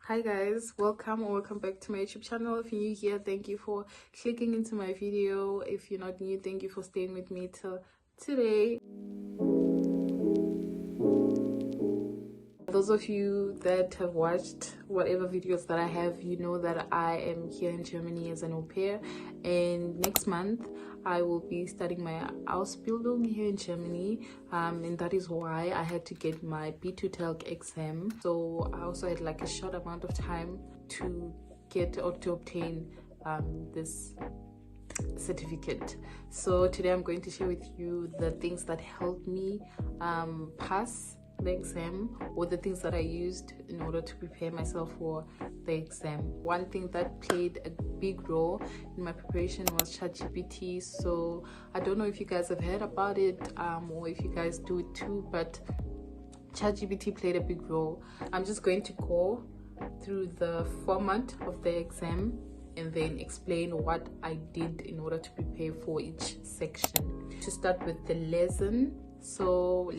Hi guys, welcome or welcome back to my YouTube channel. If you're new here, thank you for clicking into my video. If you're not new, thank you for staying with me till today. Those of you that have watched whatever videos that I have, you know that I am here in Germany as an au pair, and next month I will be studying my Ausbildung here in Germany, and that is why I had to get my B2 TELC exam. So I also had like a short amount of time to get or to obtain this certificate. So today I'm going to share with you the things that helped me pass the exam, or the things that I used in order to prepare myself for the exam. One thing that played a big role in my preparation was ChatGPT. So I don't know if you guys have heard about it or if you guys do it too, but ChatGPT played a big role. I'm just going to go through the format of the exam and then explain what I did in order to prepare for each section. To start with the lesson. So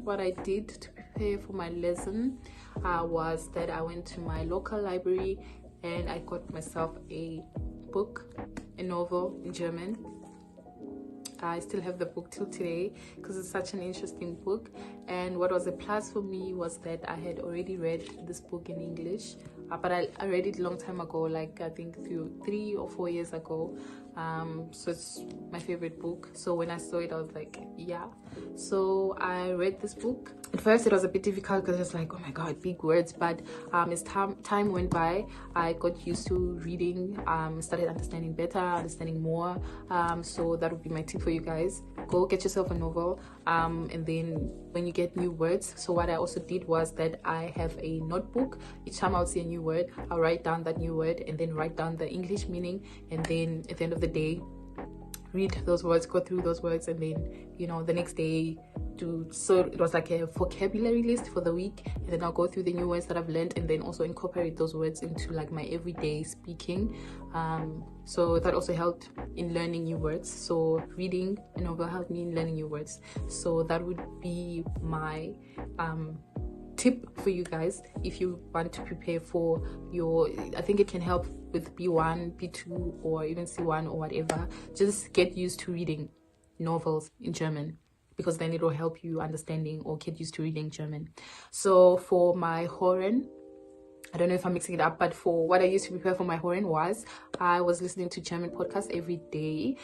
what I did to prepare for my lesson was that I went to my local library and I got myself a book, a novel in German. I still have the book till today because it's such an interesting book, and what was a plus for me was that I had already read this book in English, but I read it a long time ago, like I think 3 or 4 years ago. So it's my favorite book. So when I saw it, I was like, yeah. So I read this book. At first it was a bit difficult because it's like, oh my god, big words, but as time went by, I got used to reading, started understanding better, understanding more. So that would be my tip for you guys. Go get yourself a novel, and then when you get new words, so what I also did was that I have a notebook. Each time I'll see a new word, I'll write down that new word and then write down the English meaning, and then at the end of the day read those words, go through those words, and then the next day so it was like a vocabulary list for the week, and then I'll go through the new words that I've learned and then also incorporate those words into like my everyday speaking. So that also helped in learning new words. So reading a novel helped me in learning new words. So that would be my tip for you guys if you want to prepare for your, I think it can help with B1, B2, or even C1 or whatever. Just get used to reading novels in German, because then it will help you understanding or get used to reading German. So for my Hören, I don't know if I'm mixing it up, but for what I used to prepare for my Hören was I was listening to German podcasts every day.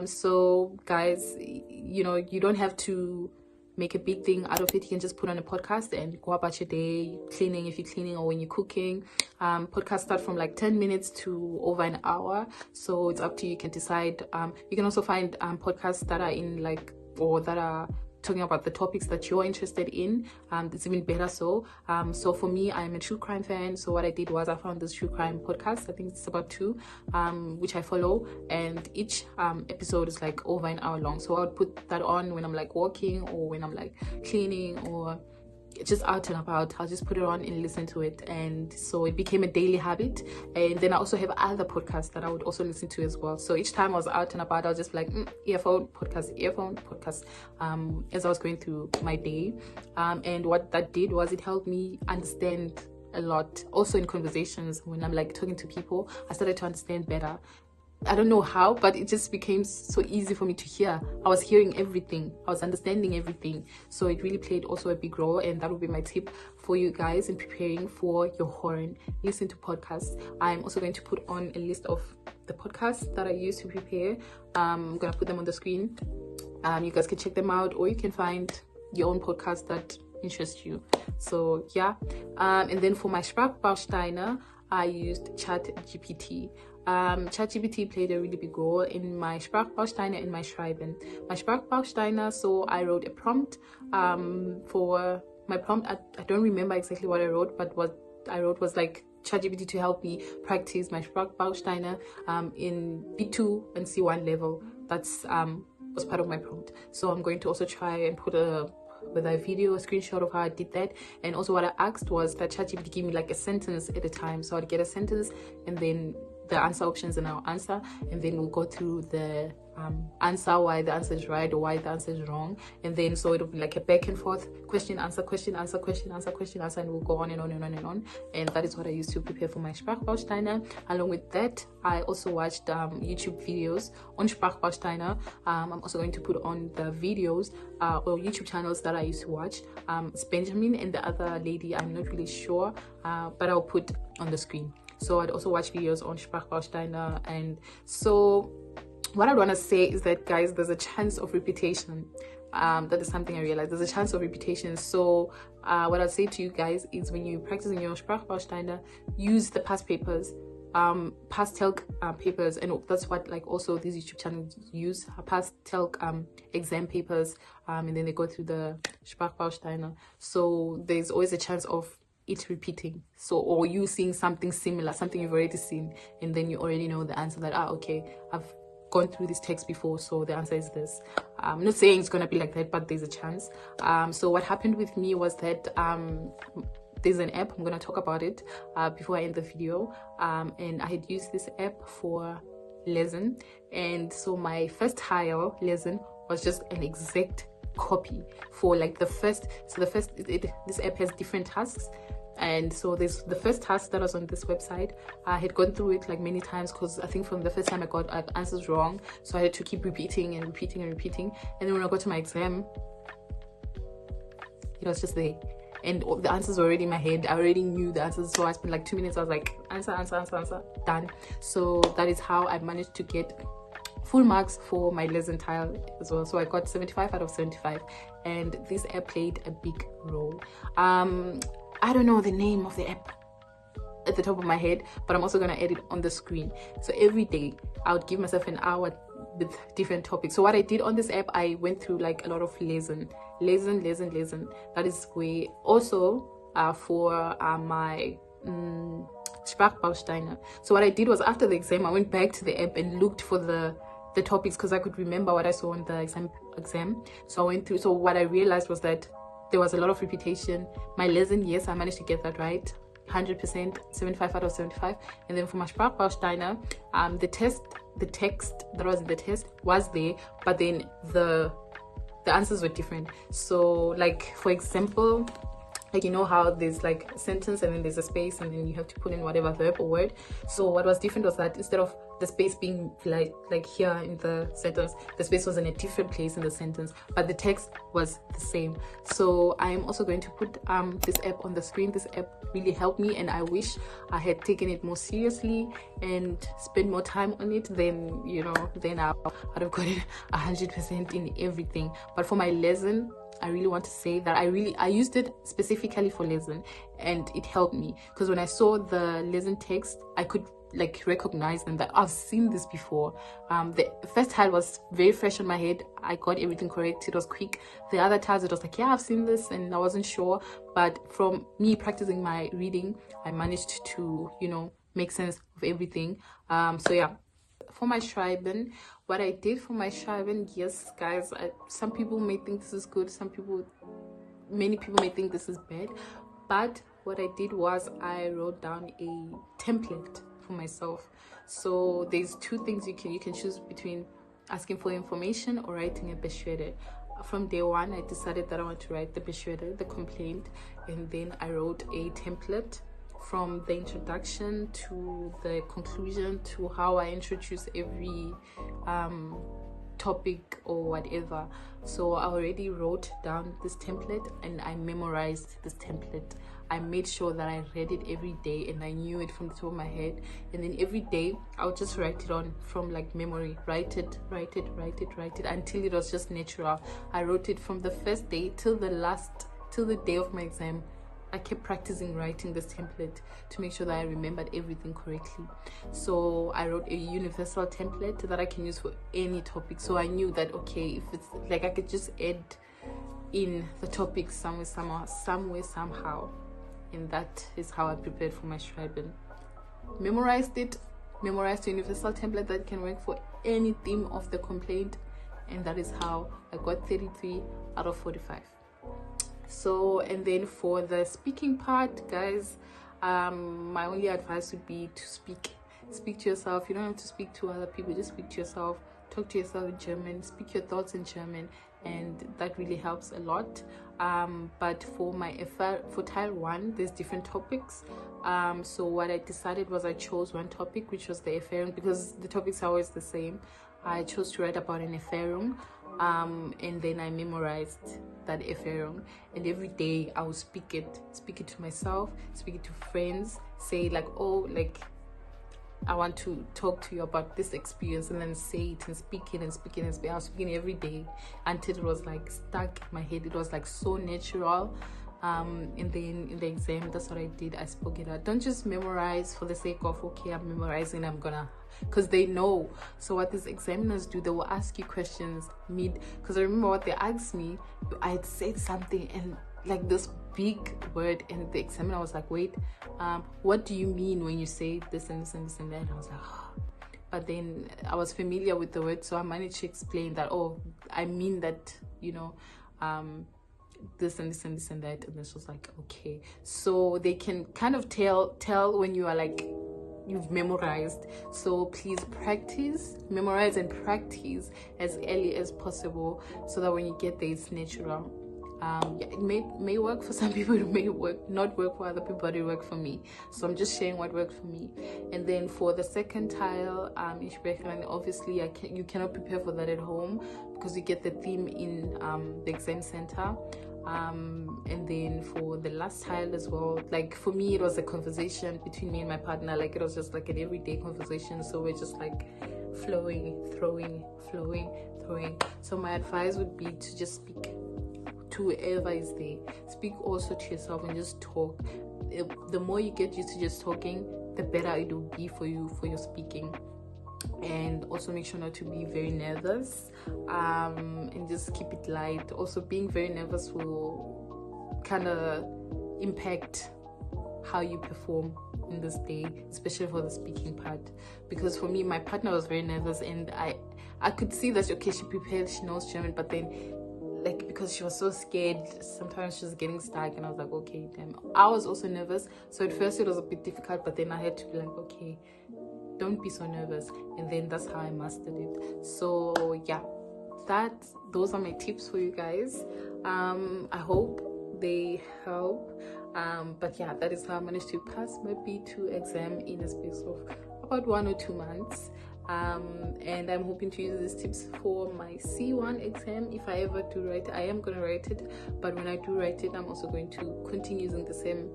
So guys, you don't have to make a big thing out of it. You can just put on a podcast and go about your day, cleaning if you're cleaning or when you're cooking. Podcasts start from like 10 minutes to over an hour, so it's up to you. You can decide. You can also find podcasts that are in like, or that are talking about the topics that you're interested in. It's even better so. So for me, I'm a true crime fan, so what I did was I found this true crime podcast. I think it's about 2, which I follow, and each episode is like over an hour long. So I would put that on when I'm like walking or when I'm like cleaning or just out and about. I'll just put it on and listen to it, and so it became a daily habit. And then I also have other podcasts that I would also listen to as well. So each time I was out and about, I was just like earphone podcast as I was going through my day. And what that did was it helped me understand a lot. Also in conversations, when I'm like talking to people, I started to understand better. I don't know how, but it just became so easy for me to hear. I was hearing everything, I was understanding everything. So it really played also a big role, and that would be my tip for you guys in preparing for your Hören. Listen to podcasts. I'm also going to put on a list of the podcasts that I use to prepare. I'm gonna put them on the screen. You guys can check them out, or you can find your own podcast that interests you. So yeah, and then for my Sprachbausteine, I used ChatGPT. ChatGPT played a really big role in my Sprachbausteine and my Schreiben. My Sprachbausteine, so I wrote a prompt. For my prompt, I don't remember exactly what I wrote, but what I wrote was like ChatGPT to help me practice my Sprachbausteine in B2 and C1 level. That's was part of my prompt. So I'm going to also try and put a video, a screenshot of how I did that. And also what I asked was that ChatGPT give me like a sentence at a time. So I'd get a sentence and then the answer options and I'll answer, and then we'll go through the answer, why the answer is right or why the answer is wrong, and then so it'll be like a back and forth, question answer, question answer, question answer, question answer, and we'll go on and on and on and on. And that is what I use to prepare for my Sprachbausteine. Along with that, I also watched YouTube videos on Sprachbausteine. I'm also going to put on the videos or YouTube channels that I used to watch. It's Benjamin and the other lady, I'm not really sure, but I'll put on the screen. So I'd also watch videos on Sprachbausteine. And so what I want to say is that, guys, there's a chance of repetition. That is something I realized. There's a chance of repetition. So what I'll say to you guys is, when you're practicing your Sprachbausteine, use the past papers, past TELC papers, and that's what like also these YouTube channels use, past TELC exam papers, and then they go through the Sprachbausteine. So there's always a chance of it repeating, so, or you seeing something similar, something you've already seen, and then you already know the answer, that okay, I've gone through this text before, so the answer is this. I'm not saying it's gonna be like that, but there's a chance. So what happened with me was that there's an app, I'm gonna talk about it before I end the video, and I had used this app for lesson, and so my first trial lesson was just an exact copy for like the first. So this app has different tasks, and so there's the first task that was on this website. I had gone through it like many times, because I think from the first time I got answers wrong, so I had to keep repeating and repeating and repeating. And then when I got to my exam, it was just there, and the answers were already in my head. I already knew the answers, so I spent like 2 minutes. I was like, answer, done. So that is how I managed to get full marks for my lesson tile as well. So I got 75 out of 75, and this app played a big role. I don't know the name of the app at the top of my head, but I'm also gonna add it on the screen. So every day I would give myself an hour with different topics. So what I did on this app, I went through like a lot of lesson. That is where also for my Sprachbausteine. So what I did was, after the exam, I went back to the app and looked for the topics, because I could remember what I saw in the exam. So I went through. So what I realized was that there was a lot of repetition. My lesson, yes, I managed to get that right, 100%, 75 out of 75. And then for my Sprachbausteine, the text that was in the test was there, but then the answers were different. So like, for example, like, you know how there's like a sentence and then there's a space, and then you have to put in whatever verb or word. So what was different was that instead of the space being like here in the sentence, the space was in a different place in the sentence, but the text was the same. So I'm also going to put this app on the screen. This app really helped me, and I wish I had taken it more seriously and spent more time on it. Then, you know, then I'd have got it 100% in everything. But for my lesson, I really want to say that I used it specifically for lesson, and it helped me, because when I saw the lesson text, I could like recognize them, that I've seen this before. The first tile was very fresh on my head. I got everything correct. It was quick. The other tiles, it was like, yeah, I've seen this, and I wasn't sure. But from me practicing my reading, I managed to, you know, make sense of everything. So yeah, for my Schreiben, what I did for my Schreiben, yes, guys, some people may think this is good. Many people may think this is bad. But what I did was I wrote down a template for myself. So there's two things you can choose between: asking for information or writing a Beschwerde. From day one, I decided that I want to write the Beschwerde, the complaint, and then I wrote a template from the introduction to the conclusion, to how I introduce every topic or whatever. So I already wrote down this template, and I memorized this template. I made sure that I read it every day, and I knew it from the top of my head. And then every day I would just write it on from like memory, write it until it was just natural. I wrote it from the first day till the day of my exam. I kept practicing writing this template to make sure that I remembered everything correctly. So I wrote a universal template that I can use for any topic. So I knew that, okay, if it's like, I could just add in the topic somewhere, somehow. And that is how I prepared for my Schreiben. Memorized a universal template that can work for any theme of the complaint. And that is how I got 33 out of 45. So, and then for the speaking part, guys, my only advice would be to speak. speak to yourself. You don't have to speak to other people, just speak to yourself. Talk to yourself in German, speak your thoughts in German, and that really helps a lot. But for Teil 1, there's different topics. So what I decided was I chose one topic, which was the Erfahrung, because the topics are always the same. I chose to write about an Erfahrung, and then I memorized that Erfahrung, and every day I will speak it to myself, speak it to friends, say like, oh, like, I want to talk to you about this experience, and then say it and speak it and speak it and speak. I was speaking every day until it was like stuck in my head. It was like so natural. In the exam, that's what I did. I spoke it out. Don't just memorize for the sake of, okay, I'm memorizing, I'm gonna, because they know. So what these examiners do, they will ask you questions because I remember what they asked me. I had said something and like this big word, and the examiner was like, wait, what do you mean when you say this and this and this and that? And I was like, oh. But then I was familiar with the word, so I managed to explain that, oh, I mean that, you know, this and this and this and that. And then she was like, okay. So they can kind of tell when you are like, you've memorized. So please memorize and practice as early as possible, so that when you get there, it's natural. Yeah, it may work for some people, it may not work for other people, but it worked for me. So I'm just sharing what worked for me. And then for the second tile, obviously you cannot prepare for that at home, because you get the theme in the exam center. And then for the last tile as well, like for me, it was a conversation between me and my partner. Like it was just like an everyday conversation, so we're just like flowing, throwing. So my advice would be to just speak to whoever is there. Speak also to yourself and just talk. The more you get used to just talking, the better it will be for you for your speaking. And also make sure not to be very nervous, and just keep it light. Also, being very nervous will kind of impact how you perform in this day, especially for the speaking part. Because for me, my partner was very nervous, and I could see that, okay, she prepared, she knows German, but then like, because she was so scared, sometimes she was getting stuck, and I was like, okay, damn. I was also nervous, so at first it was a bit difficult, but then I had to be like, okay, don't be so nervous. And then that's how I mastered it. So yeah, those are my tips for you guys. I hope they help. But yeah, that is how I managed to pass my B2 exam in a space of about 1 or 2 months. And I'm hoping to use these tips for my C1 exam. If I ever do write it, I am going to write it, but when I do write it, I'm also going to continue using the same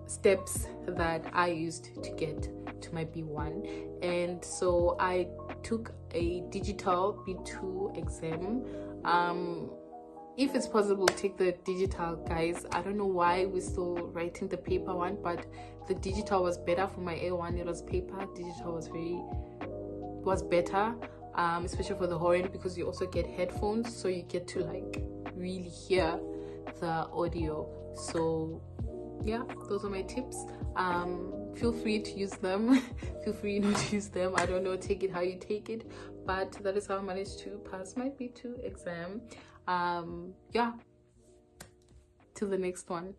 steps that I used to get to my B1. And so I took a digital B2 exam. If it's possible, take the digital, guys. I don't know why we're still writing the paper one, but the digital was better for my A1. It was paper. Digital was better, especially for the horn, because you also get headphones, so you get to like really hear the audio. So yeah, those are my tips. Feel free to use them. Feel free not to use them. I don't know, take it how you take it, but that is how I managed to pass my B2 exam. Yeah, till the next one.